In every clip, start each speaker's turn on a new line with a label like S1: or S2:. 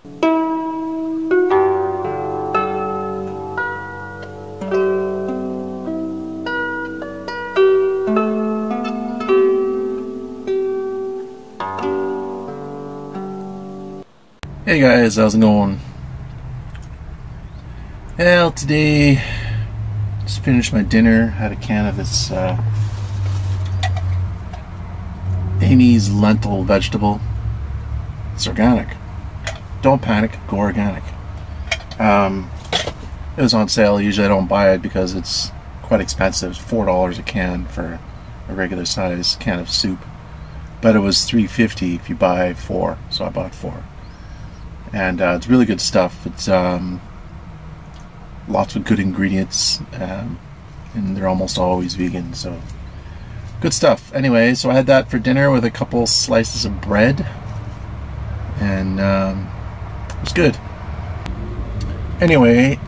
S1: Hey guys, how's it going? Well, today just finished my dinner. Had a can of this Amy's lentil vegetable. It's organic. Don't panic, go organic. It was on sale. Usually I don't buy it because it's quite expensive. It's $4 a can for a regular size can of soup. But it was $3.50 if you buy 4, so I bought 4. And it's really good stuff. It's lots of good ingredients, and they're almost always vegan, so good stuff. Anyway, so I had that for dinner with a couple slices of bread, and it was good. Anyway,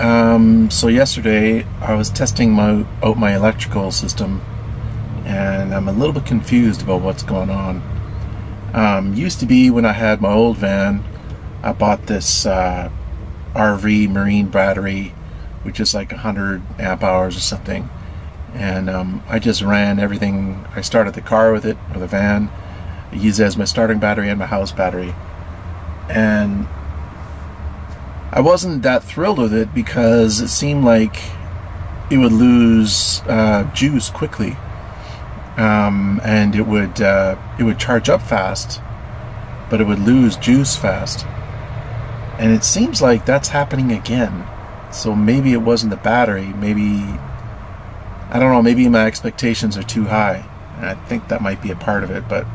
S1: so yesterday I was testing out my electrical system, and I'm a little bit confused about what's going on. Used to be when I had my old van, I bought this RV marine battery, which is like 100 amp hours or something, and I just ran everything. I started the car with it, or the van. I used it as my starting battery and my house battery, and I wasn't that thrilled with it because it seemed like it would lose juice quickly, and it would charge up fast, but it would lose juice fast. And it seems like that's happening again. So maybe it wasn't the battery. Maybe, I don't know, maybe my expectations are too high. And I think that might be a part of it. But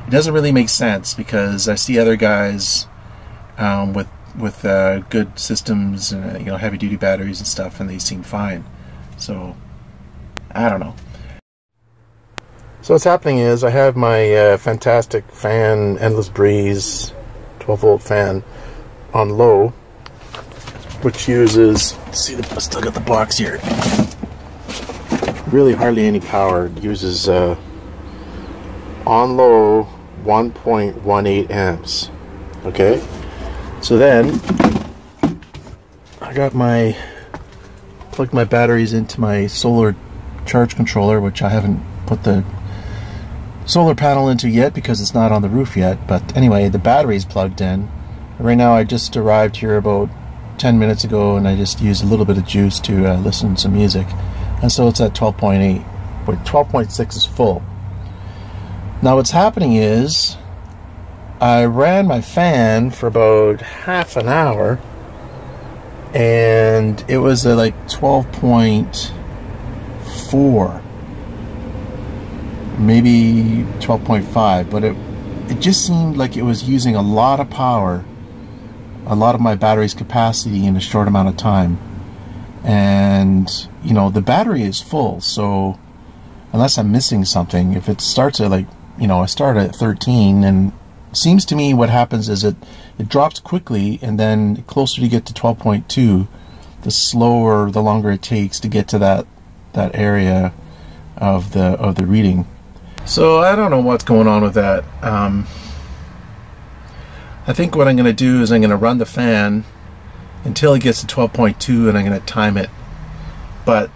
S1: it doesn't really make sense because I see other guys with good systems and heavy duty batteries and stuff, and they seem fine. So I don't know. So what's happening is I have my fantastic fan, Endless Breeze 12-volt fan, on low, which uses, see, I still got the box here, really hardly any power. It uses on low 1.18 amps. Okay, so then I got plugged my batteries into my solar charge controller, which I haven't put the solar panel into yet because it's not on the roof yet. But anyway, the battery's plugged in. Right now I just arrived here about 10 minutes ago, and I just used a little bit of juice to listen to some music, and so it's at 12.8, but 12.6 is full. Now what's happening is I ran my fan for about half an hour, and it was at like 12.4, maybe 12.5, but it just seemed like it was using a lot of power, a lot of my battery's capacity in a short amount of time. And the battery is full, so unless I'm missing something, if it starts at I started at 13, and it seems to me what happens is it drops quickly, and then the closer you get to 12.2, the longer it takes to get to that area of the reading. So I don't know what's going on with that. I think what I'm going to do is I'm going to run the fan until it gets to 12.2, and I'm going to time it. But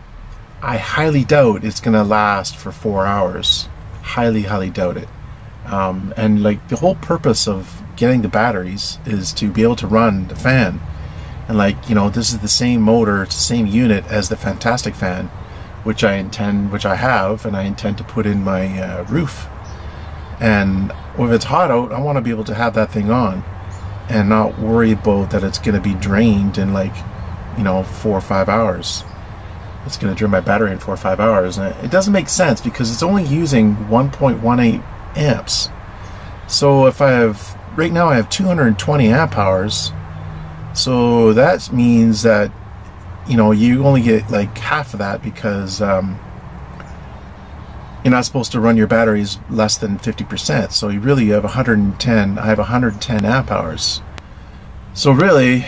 S1: I highly doubt it's going to last for 4 hours. Highly, highly doubt it. And the whole purpose of getting the batteries is to be able to run the fan. And this is the same motor, it's the same unit as the Fantastic fan, which I have, and I intend to put in my roof. And if it's hot out, I want to be able to have that thing on and not worry about that it's going to be drained in 4 or 5 hours. It's going to drain my battery in 4 or 5 hours. And it doesn't make sense because it's only using 1.18 amps. So if right now I have 220 amp hours, so that means that you only get half of that because you're not supposed to run your batteries less than 50%. So you really have 110. I have 110 amp hours. So really,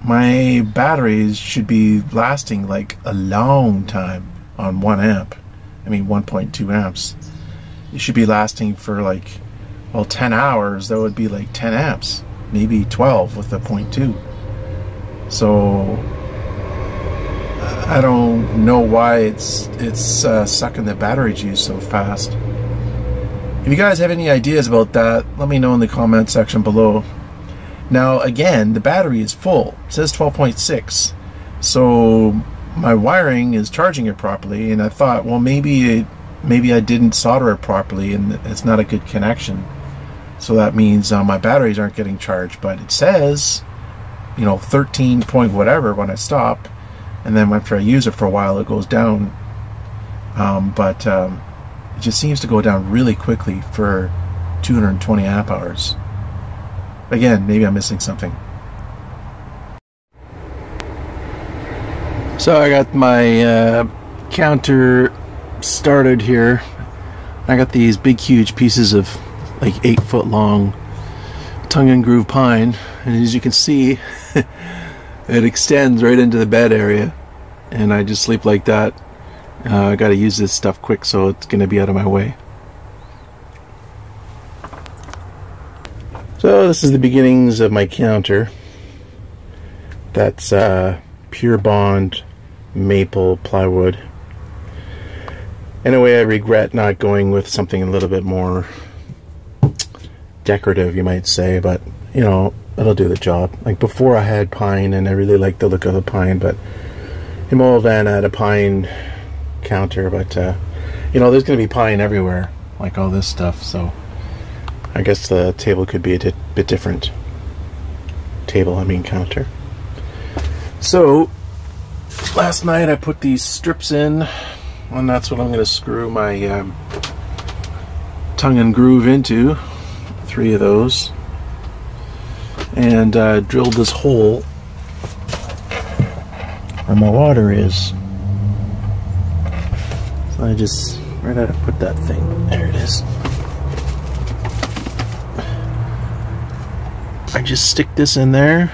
S1: my batteries should be lasting a long time on 1 amp. I mean 1.2 amps. It should be lasting for 10 hours. That would be 10 amps. maybe 12 with the 0.2. So I don't know why it's sucking the battery juice so fast. If you guys have any ideas about that, let me know in the comment section below. Now again, the battery is full. It says 12.6. So my wiring is charging it properly, and I thought, well, maybe I didn't solder it properly and it's not a good connection. So that means my batteries aren't getting charged. But it says, you know, 13 point whatever when I stop, and then after I use it for a while it goes down. But it just seems to go down really quickly for 220 amp hours. Again, maybe I'm missing something. So I got my counter started here. I got these big huge pieces of like 8-foot long tongue and groove pine, and as you can see it extends right into the bed area, and I just sleep like that. I gotta use this stuff quick, so it's gonna be out of my way. So this is the beginnings of my counter. That's Pure Bond maple plywood. In a way, I regret not going with something a little bit more decorative, you might say, but you know, it'll do the job. Like before I had pine, and I really liked the look of the pine, but in my old van I had a pine counter, but you know, there's going to be pine everywhere, like all this stuff, so I guess the table could be a bit different. Table, I mean counter. So last night I put these strips in, and that's what I'm going to screw my tongue and groove into. 3 of those, and drilled this hole where my water is. So I just right how to put that thing. There it is. I just stick this in there.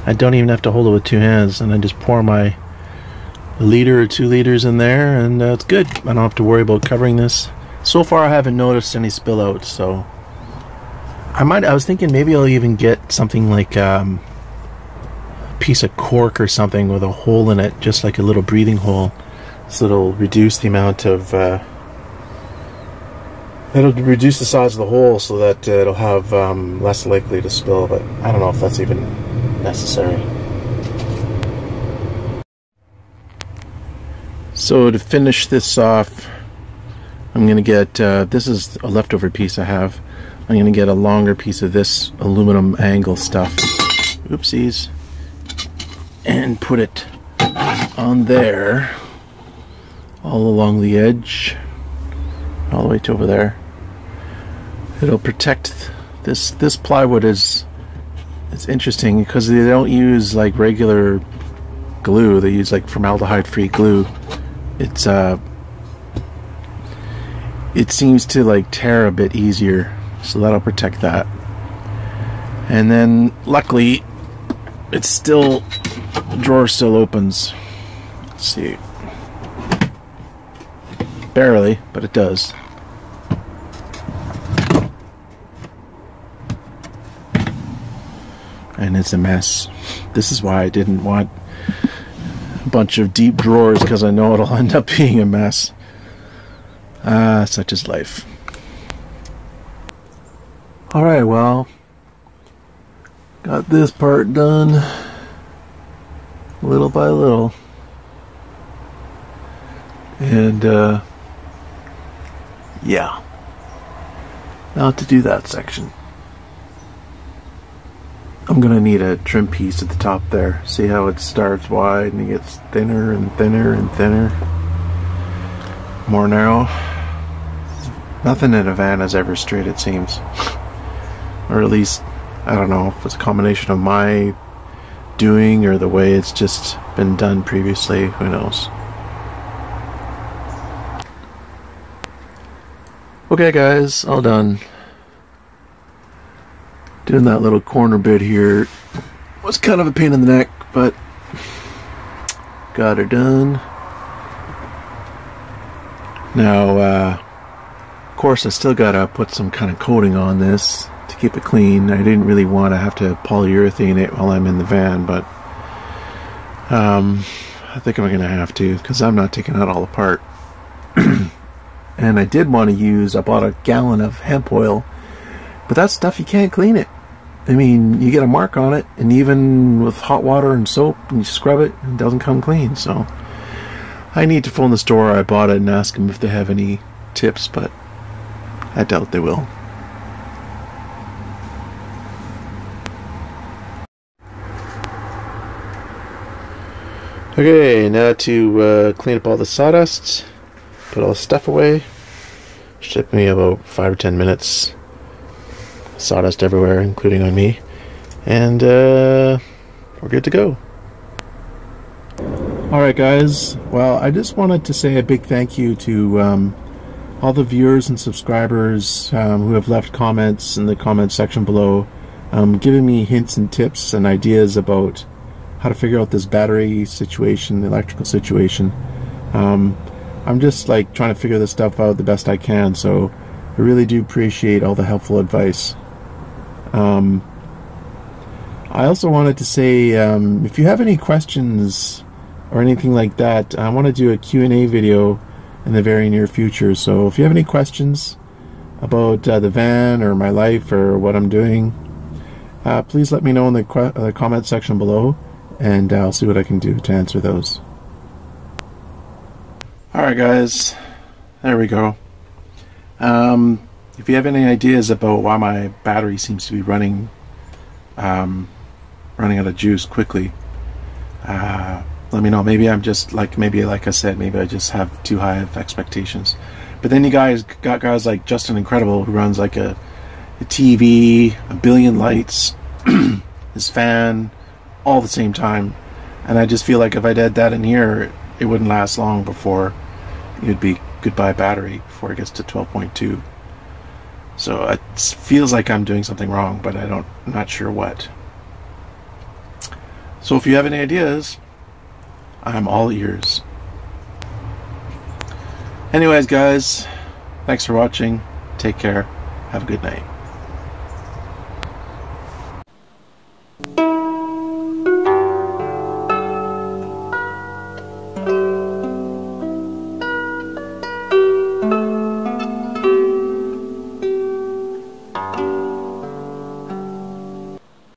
S1: I don't even have to hold it with 2 hands, and I just pour my 1 liter or 2 liters in there, and it's good. I don't have to worry about covering this. So far I haven't noticed any spill out, so I was thinking maybe I'll even get something like a piece of cork or something with a hole in it, just like a little breathing hole, so it'll reduce the amount of it'll reduce the size of the hole, so that it'll have less likely to spill, but I don't know if that's even necessary. So to finish this off, I'm going to get, this is a leftover piece I have. I'm going to get a longer piece of this aluminum angle stuff. Oopsies. And put it on there, all along the edge, all the way to over there. It'll protect this plywood. It's interesting because they don't use like regular glue. They use like formaldehyde-free glue. It seems to like tear a bit easier, so that'll protect that. And then luckily it's still, the drawer still opens. Let's see, barely, but it does. And it's a mess. This is why I didn't want a bunch of deep drawers, because I know it'll end up being a mess. Such is life. Alright, well, got this part done little by little. And, yeah. Now to do that section, I'm gonna need a trim piece at the top there. See how it starts wide and it gets thinner and thinner and thinner, more narrow. Nothing in a van is ever straight, it seems. Or at least, I don't know if it's a combination of my doing or the way it's just been done previously, who knows. Okay guys, all done. Doing that little corner bit here was kind of a pain in the neck, but got her done. Now, of course I still gotta put some kind of coating on this. to keep it clean. I didn't really want to have to polyurethane it while I'm in the van, but I think I'm going to have to, because I'm not taking it all apart. And I did want to use, I bought a gallon of hemp oil, but that stuff, you can't clean it. I mean, you get a mark on it, and even with hot water and soap, and you scrub it, it doesn't come clean. So I need to phone the store I bought it and ask them if they have any tips, but I doubt they will. Okay, now to clean up all the sawdust, put all the stuff away. Should take me about 5 or 10 minutes. Sawdust everywhere, including on me. And we're good to go. Alright guys, well, I just wanted to say a big thank you to all the viewers and subscribers who have left comments in the comment section below, giving me hints and tips and ideas about how to figure out this battery situation, the electrical situation. I'm just like trying to figure this stuff out the best I can, so I really do appreciate all the helpful advice. I also wanted to say, if you have any questions or anything like that, I want to do a Q&A video in the very near future. So if you have any questions about the van or my life or what I'm doing, please let me know in the comment section below, and I'll see what I can do to answer those. Alright guys, there we go. If you have any ideas about why my battery seems to be running out of juice quickly, let me know. Maybe I'm just like I said, maybe I just have too high of expectations. But then you guys got guys like Justin Incredible, who runs like a TV, a billion lights, his fan, all at the same time, and I just feel like if I did that in here, it wouldn't last long before it'd be goodbye battery before it gets to 12.2. So it feels like I'm doing something wrong, but I'm not sure what. So if you have any ideas, I'm all ears. Anyways guys, thanks for watching. Take care. Have a good night.